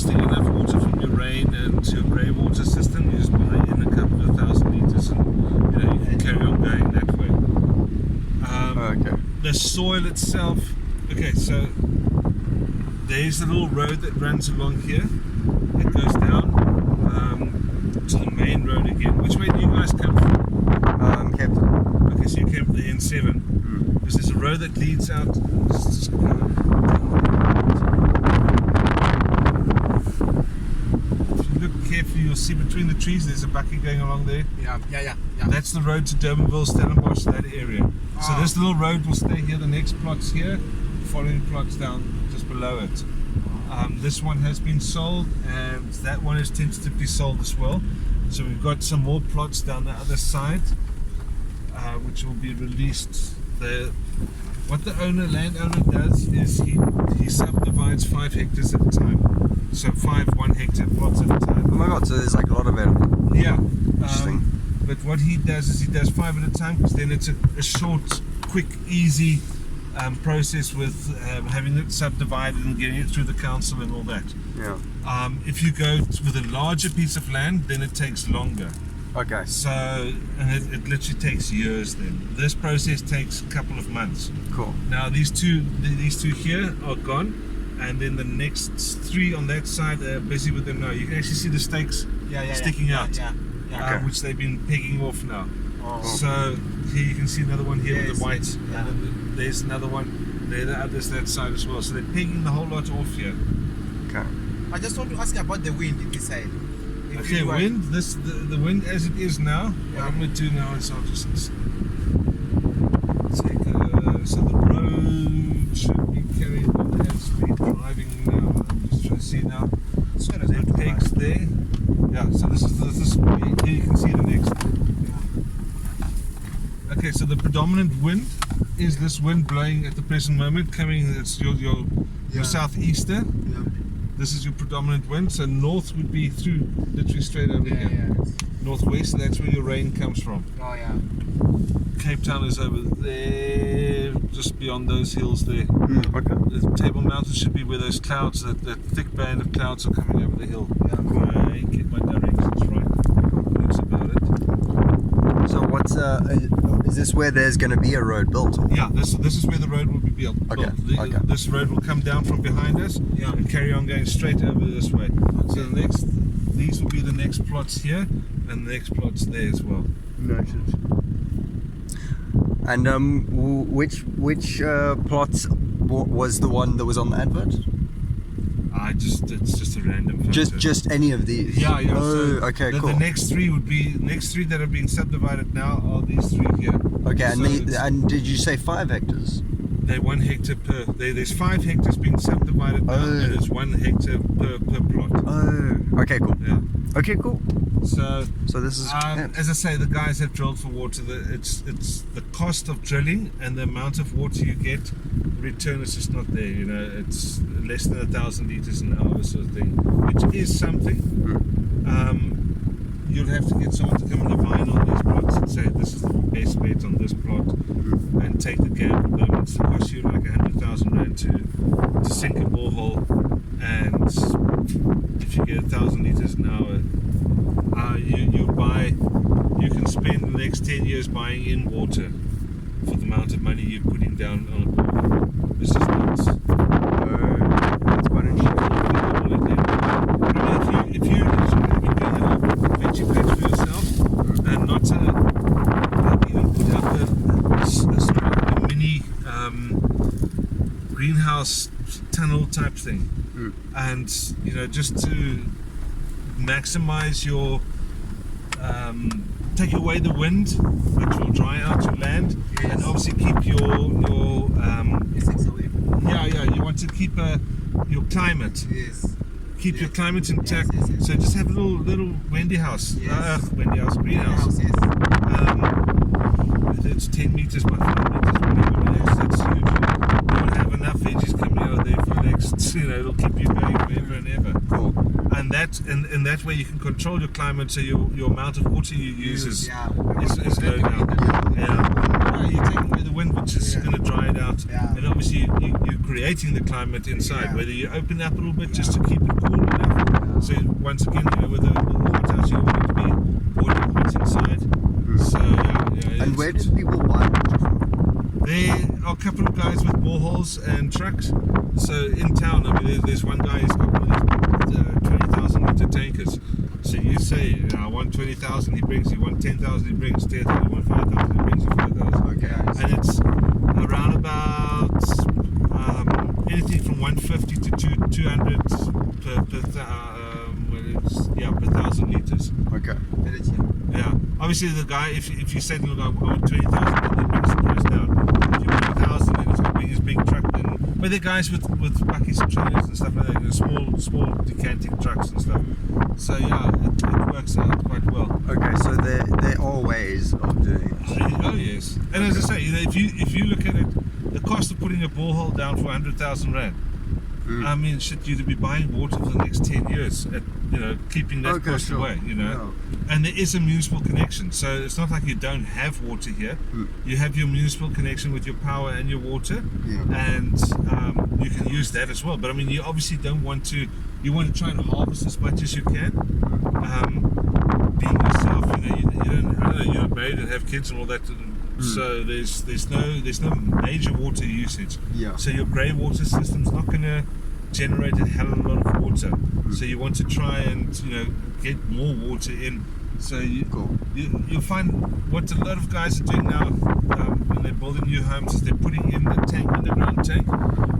harvesting enough water from your rain and your grey water system, you just buy in a couple of thousand litres and you can carry on going that way. Okay. The soil itself, okay, so there's a little road that runs along here. It goes down to the main road again. Which way do you guys come from? Captain. Okay, so you came from the N7. Because there's a road that leads out. Just go. If you look carefully, you'll see between the trees there's a bucket going along there. Yeah. That's the road to Durbanville, Stellenbosch, that area. So this little road will stay here. The next plot's here. The following plot's down just below it. This one has been sold, and that one is tentatively sold as well. So we've got some more plots down the other side, which will be released. What the landowner does is he subdivides 5 hectares at a time. So 5 1 hectare plots at a time. Oh my god, so there's like a lot available. Yeah. Interesting. But what he does is he does 5 at a time, because then it's a short, quick, easy process with having it subdivided and getting it through the council and all that. Yeah. If you go with a larger piece of land, then it takes longer. Okay. So, and it literally takes years then. This process takes a couple of months. Cool. Now these two here are gone, and then the next 3 on that side are busy with them now. You can actually see the stakes sticking out, Okay. which they've been pegging off now. Oh. So here you can see another one here with the white, Yeah. and then there's another one. There, the others that side as well. So they're pegging the whole lot off here. Okay. I just want to ask you about the wind in this side. If Okay, you are- wind. The wind as it is now. Yeah. What I'm going to do now is I'll just take so the road should be carried on as we're driving now. I'm just trying to see now. So The pegs there. Yeah. So this here you can see the next. Okay, so the predominant wind is this wind blowing at the present moment. It's your southeaster. Yeah. This is your predominant wind. So north would be through, literally straight over here. Northwest, that's where your rain comes from. Oh yeah. Cape Town is over there, just beyond those hills there. Okay. The Table Mountain should be where those clouds, that thick band of clouds are coming over the hill. Yeah. I get my directions right. That's about it. So what's is this where there's going to be a road built? Or? Yeah, this is where the road will be built. Okay, okay. This road will come down from behind us and carry on going straight over this way. So these will be the next plots here, and the next plots there as well. Noted. And which plots was the one that was on the advert? It's just a random photo. Just any of these? Yeah. Oh, so okay, the cool. next 3 would be next 3 that are being subdivided now are these 3 here. Okay, So and did you say 5 hectares? they're 1 hectare per. There's 5 hectares being subdivided now, and there's 1 hectare per plot. Oh, okay, cool. Yeah. Okay, cool. So this is as I say, the guys have drilled for water. It's the cost of drilling and the amount of water you get. The return is just not there. You know, it's less than 1,000 liters an hour sort of thing, which is something. You'll have to get someone to come and divine on these plots and say this is the best bet on this plot, and take the gamble. It's cost you like 100,000 rand to sink a borehole, and if you get 1,000 liters an hour, you can spend the next 10 years buying in water for the amount of money you're putting down on a borehole. It's just nuts. that's quite interesting. If you doing a little veggie patch for yourself, and not even put up a mini greenhouse tunnel type thing, and just to maximize your take away the wind, which will dry out your land, and obviously keep your you want to keep your climate. Yes. Keep your climate intact. Yes. So just have a little Wendy house. Yes. Greenhouse. Yes. It's 10 meters by 5 meters. That's huge. You'll have enough veggies coming out of there for the next, it'll keep you going forever and ever. Cool. And that way you can control your climate, so your amount of water you use is low now. You're taking away the wind, which is going to dry it out. And obviously you're creating the climate inside, whether you open up a little bit just to keep it cool enough, So once again, with the hot house, you want it to be boiling hot inside. So yeah. And where did people buy water from? There are a couple of guys with boreholes and trucks. So in town, I mean, there's one guy who's got one of these 20,000 litre tankers. So you say, I want 20,000, he brings. You want 10,000, he brings 10,000. You want 5,000, he brings you 5,000. Okay. And it's around about anything from 150 to 200 per 1,000 litres. Okay. Yeah. Obviously, the guy, if you said, look, I want 20,000, then it brings the price down. If you want 1,000, then it's going to be his big truck. But they're guys with buckets and trailers and stuff like that, small decanting trucks and stuff. So yeah, it works out quite well. Okay, so there are ways of doing it. Oh yes. And as I say, if you look at it, the cost of putting a borehole down for 100,000 rand. I mean, shit, you'd be buying water for the next 10 years at, keeping that cost away, Yeah. And there is a municipal connection, so it's not like you don't have water here. You have your municipal connection with your power and your water, and you can use that as well. But I mean, you obviously don't want to, you want to try and harvest as much as you can. Being yourself, you're not married and have kids and all that. So there's no major water usage. Yeah. So your grey water system's not going to generate a hell of a lot of water. So you want to try and get more water in. So you'll find what a lot of guys are doing now when they're building new homes is they're putting in the underground tank,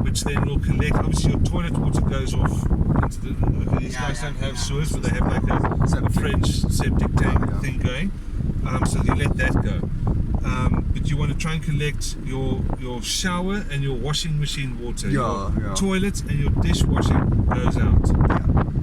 which then will collect. Obviously, your toilet water goes off into these guys don't have sewers, but they have like a French septic tank thing going. So they let that go. But you want to try and collect your shower and your washing machine water. Your toilet and your dishwashing goes out.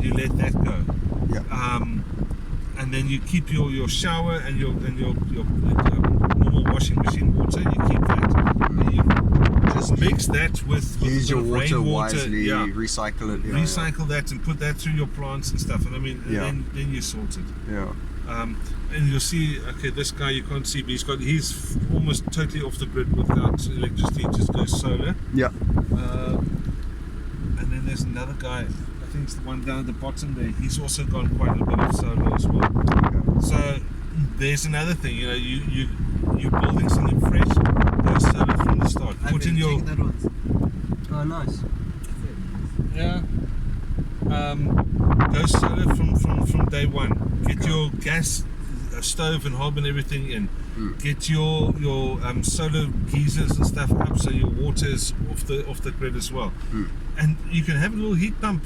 You let that go. And then you keep your shower and your normal washing machine water. You keep that. And you just mix that with use your water rainwater, wisely. Recycle it. Recycle that and put that through your plants and stuff. And I mean, then you sort it. And you'll see, okay, this guy you can't see, but he's almost totally off the grid without electricity. He just goes solar. And then there's another guy, I think it's the one down at the bottom there. He's also gone quite a bit of solar as well. So there's another thing, you're building something fresh, go solar from the start. Put in your. Oh, nice. Yeah. Go solar from day one. Get your gas stove and hob and everything in. Get your solar geysers and stuff up so your water is off the grid as well. And you can have a little heat pump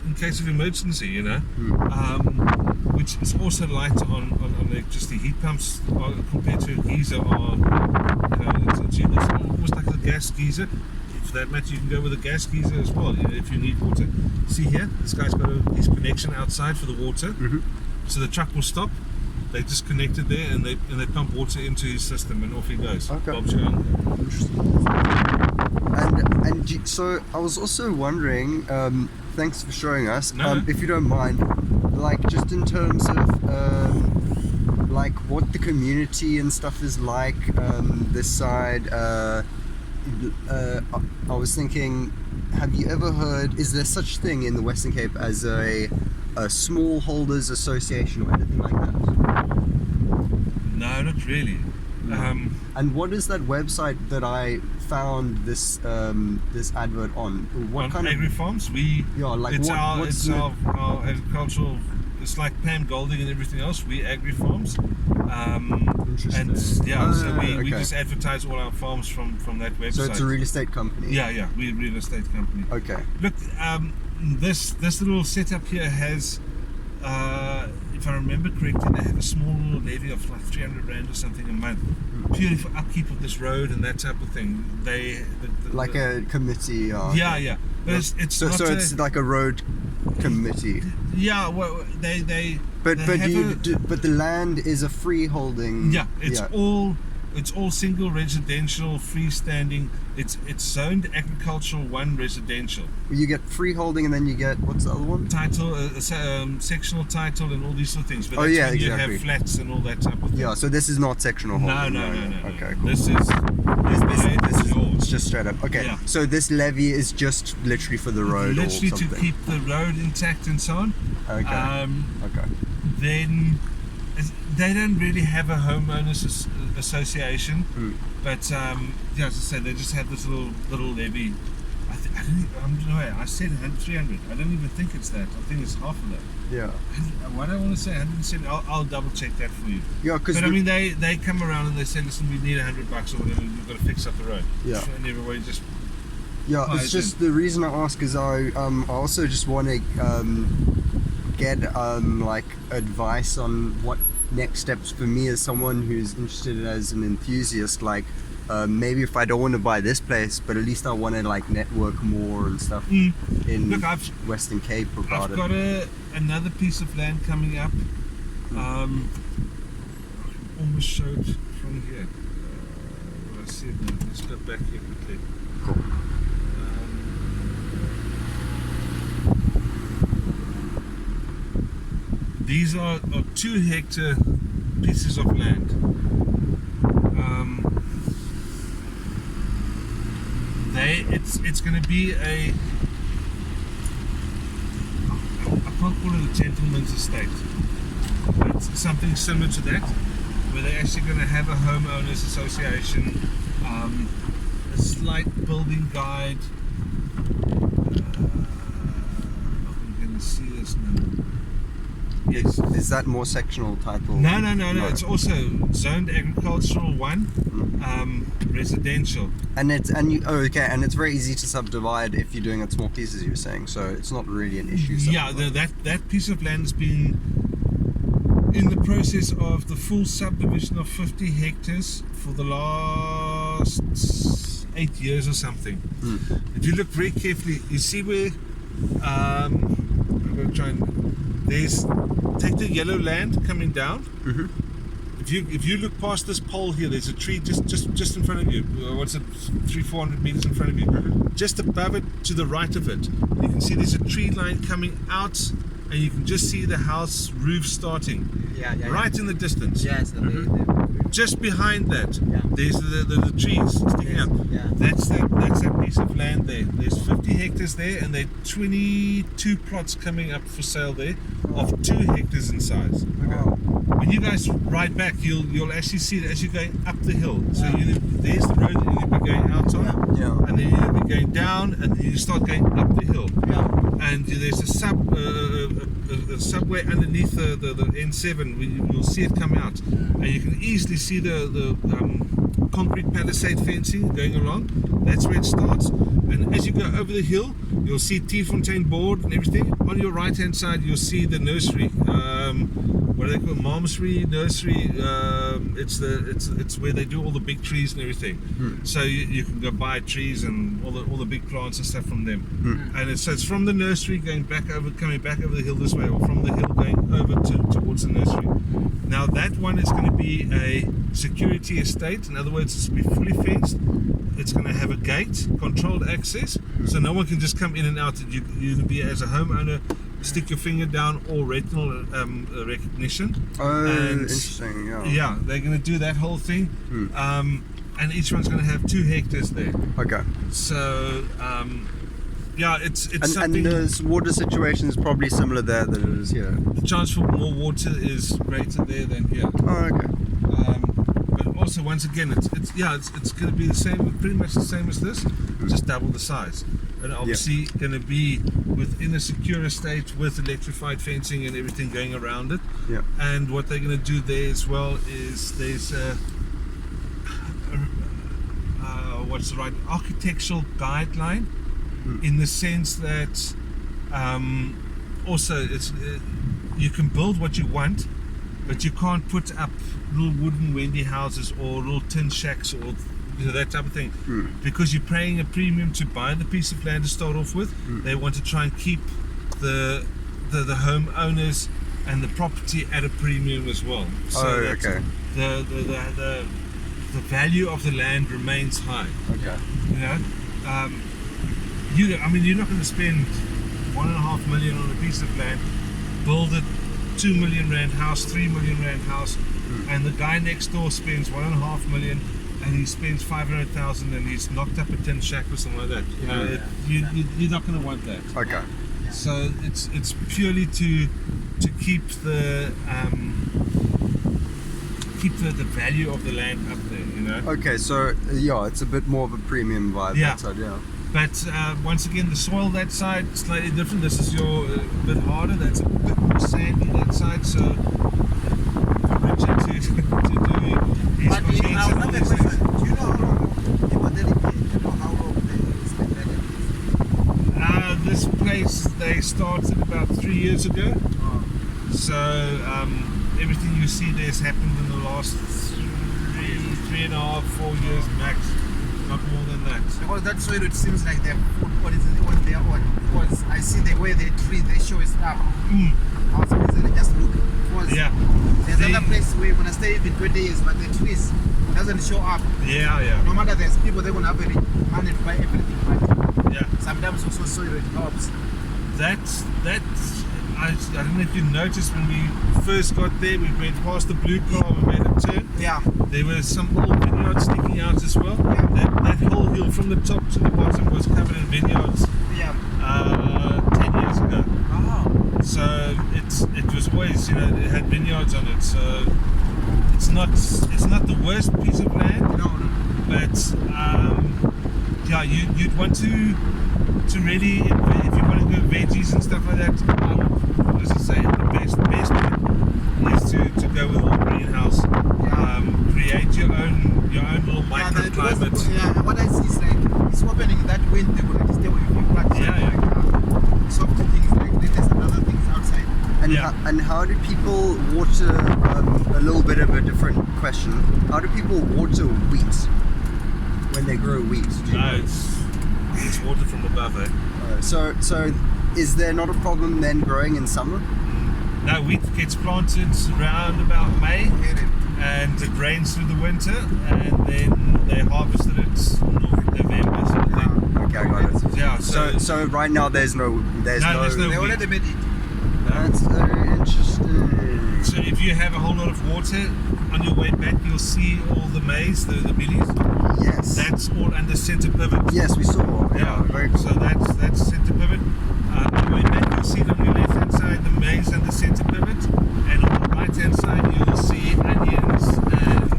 in case of emergency, which is also light on electricity. Heat pumps compared to a geyser are, it's almost like a gas geyser. For that matter, you can go with a gas geyser as well if you need water. See here, this guy's got his connection outside for the water. So the truck will stop. They just connect it there, and they pump water into his system, and off he goes. Bob's going. Interesting. And so I was also wondering. Thanks for showing us. If you don't mind, like just in terms of like what the community and stuff is like this side. I was thinking, have you ever heard? Is there such thing in the Western Cape as a smallholders association or anything like that? No, not really. And what is that website that I found this this advert on? What on kind Agri of Farms? what's our agricultural. It's like Pam Golding and everything else. We Agri Farms. Interesting. So we just advertise all our farms from that website. So it's a real estate company. Yeah, we're a real estate company. Okay. Look, this little setup here has, if I remember correctly, they have a small little levy of like 300 rand or something a month, purely for upkeep of this road and that type of thing. Like a committee. Yeah. But it's so it's like a road committee. Yeah, well, they but the land is a freeholding. Yeah, it's all It's all single residential, freestanding. It's zoned agricultural 1 residential. You get freeholding, and then you get, what's the other one? Title, sectional title, and all these sort of things. But Oh, that's yeah, when exactly. you have flats and all that type of thing. Yeah, so this is not sectional holding. No. Okay, cool. This is This yours. is just straight up. Okay, Yeah. so this levy is just literally for the road Literally or to something. keep the road intact and so on. Okay. Okay. Then they don't really have a homeowners association, but yeah, as I said, they just have this little levy. I said 300. I don't even think it's that. I think it's half of that. Yeah. What I want to say, 170. I'll double check that for you. Yeah, because But I mean, they come around and they say, listen, we need $100 or whatever. We've got to fix up the road. Yeah. And everybody just. Yeah, it's just the reason I ask is I also just want to get like advice on what next steps for me as someone who's interested as an enthusiast. Like maybe if I don't want to buy this place, but at least I want to like network more and stuff in Look, Western Cape about I've got another piece of land coming up. I can almost show it from here. What I said now. Let's go back here quickly. Cool. These are 2 hectare pieces of land. It's going to be I can't call it a gentleman's estate, but something similar to that, where they're actually going to have a homeowners association, a slight building guide. I'm going to see this now. Yes. Is that more sectional title? No. It's also zoned agricultural 1, residential. And it's very easy to subdivide if you're doing it small pieces. You're saying, so it's not really an issue. Yeah, that piece of land has been in the process of the full subdivision of 50 hectares for the last 8 years or something. If you look very carefully, you see where I'm going to try and. Take the yellow land coming down. If you look past this pole here, there's a tree just in front of you. What's it? 300-400 meters in front of you. Just above it, to the right of it, you can see there's a tree line coming out, and you can just see the house roof starting. Yeah. Right in the distance. Yes. Just behind that, Yeah. there's the trees sticking up. Yeah. That's that piece of land there. There's 50 hectares there, and there are 22 plots coming up for sale there of 2 hectares in size. When you guys ride back, you'll actually see that as you're going up the hill. So there's the road that you'll be going out on, Yeah. and then you'll be going down, and then you start going up the hill. Yeah. And there's a subway underneath the N7. You'll see it come out, and you can easily see the concrete palisade fencing going along. That's where it starts. And as you go over the hill, you'll see T-Fontaine board and everything. On your right hand side, you'll see the nursery. What do they call it? Malmesbury Nursery. It's where they do all the big trees and everything. So you can go buy trees and all the big plants and stuff from them. And it's from the nursery coming back over the hill this way, or from the hill going over towards the nursery. Now that one is going to be a security estate. In other words, it's going to be fully fenced. It's going to have a gate, controlled access, so no one can just come in and out. You be as a homeowner, stick your finger down, or retinal recognition. Oh, and interesting. Yeah. Yeah, they're going to do that whole thing, and each one's going to have 2 hectares there. Okay. So yeah, it's something. And the water situation is probably similar there than it is here. The chance for more water is greater there than here. Oh, okay. But also, once again, it's going to be the same, pretty much the same as this, just double the size. And obviously going to be within a secure estate with electrified fencing and everything going around it. Yeah. And what they're going to do there as well is there's what's the right architectural guideline, in the sense that also it's you can build what you want, but you can't put up little wooden Wendy houses or little tin shacks or that type of thing, because you're paying a premium to buy the piece of land to start off with. They want to try and keep the homeowners and the property at a premium as well. So okay. the the value of the land remains high. Okay. You know, you're not going to spend 1.5 million on a piece of land, build a 2 million rand house, 3 million rand house, and the guy next door spends 1.5 million, and he spends 500,000, and he's knocked up a tin shack or something like that. You're not going to want that. Okay. So it's purely to keep the value of the land up there, you know. Okay, so yeah, it's a bit more of a premium vibe. Yeah. That side, yeah. But once again, the soil that side slightly different. This is your bit harder. That's a bit more sandy that side. So Richard to do his But machines now, and all another these question. things. Do you know how long people dedicate? Do you know how long they spend there? This place they started about 3 years ago. Oh. So everything you see there has happened in the last 3.5, 4 years max. Not more than that. Because that soil, it seems like their food policy on their own. Because I see the way they treat, they show it up. Mm. I was really just look. Because Yeah. there's another place where you're gonna stay even 20 years, but the trees doesn't show up. Yeah. No matter there's people, they're gonna have money to buy everything, but Yeah. sometimes also soil it helps. That's I don't know if you noticed when we first got there, we went past the blue car, we made a turn. Yeah. There were some old vineyards sticking out as well. Yeah. That whole hill from the top to the bottom was covered in vineyards Yeah. 10 years ago. Oh. So it was always, it had vineyards on it. So it's not the worst piece of land, No. but yeah, you'd want to really, if you want to go veggies and stuff like that, I would, as I say, the best way is to go with a greenhouse. Create your own little microclimate. Yeah, what I see is like it's opening that wind, they will like stay with you practice. Yeah. Soft things like there's another things outside. And Yeah. and how do people water? A little bit of a different question. How do people water wheat when they grow wheat? Do you No, know? it's water from above, eh? So is there not a problem then growing in summer? No, wheat gets planted around about May, and it rains through the winter, and then they harvested it November sort of thing. Okay, I got it. Yeah, So right now there's no there's no They wheat. already made it. That's very interesting. So if you have a whole lot of water on your way back, you'll see all the maize, the billies. Yes. That's all under centre pivot. Yes, we saw. Yeah, very cool. so that's centre pivot. On the way back, you'll see on your left hand side the maize and the centre pivot, and on the right hand side you'll see onions and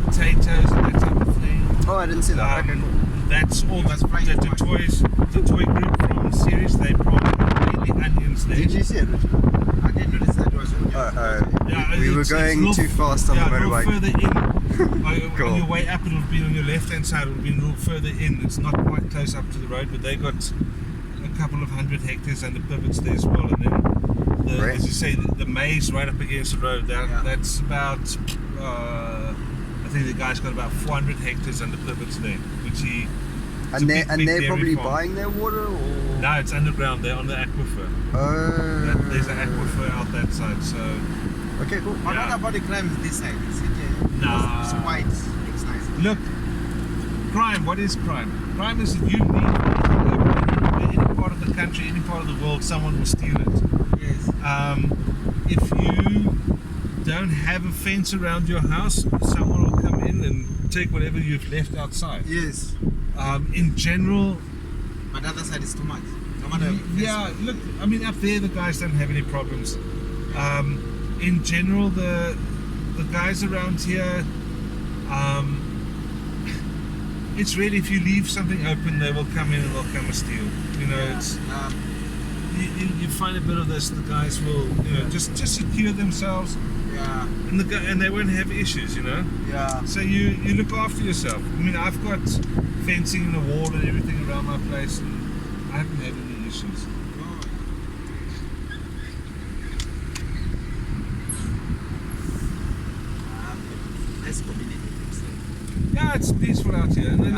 potatoes and that type of thing. Oh, I didn't see that. Okay, cool. That's all. The toy group from series. They planted mainly onions there. Did you see it? I didn't notice that was Yeah, we were it's going a little too fast on the a little motorbike. further in. Cool. On your way up, it'll be on your left-hand side. It'll be a little further in. It's not quite close up to the road, but they got a couple of 100 hectares under pivots there as well. And then, Right. as you say, the maize right up against the road. Yeah. That's about. I think the guy's got about 400 hectares under pivots there, which he. it's a big they're dairy probably farm. buying their water, or No, it's underground. They're on the aquifer. There's an aquifer out that side. So. Okay, cool. But Yeah. what about the crime this side? Is it, Nah. It's white. Looks nice. Look, crime. What is crime? Crime is that you leave any part of the country, any part of the world, someone will steal it. Yes. If you don't have a fence around your house, someone will come in and take whatever you've left outside. Yes. In general, But the other side is too much. No matter. yeah. Look, I mean, up there the guys don't have any problems. In general, the guys around here, it's really if you leave something open, they will come in and they'll come and steal. It's you find a bit of this. The guys will just secure themselves, Yeah. and they won't have issues. Yeah. So you look after yourself. I mean, I've got fencing in the wall and everything around my place, and I haven't had any issues. Nice community. Yeah, it's peaceful out here. And then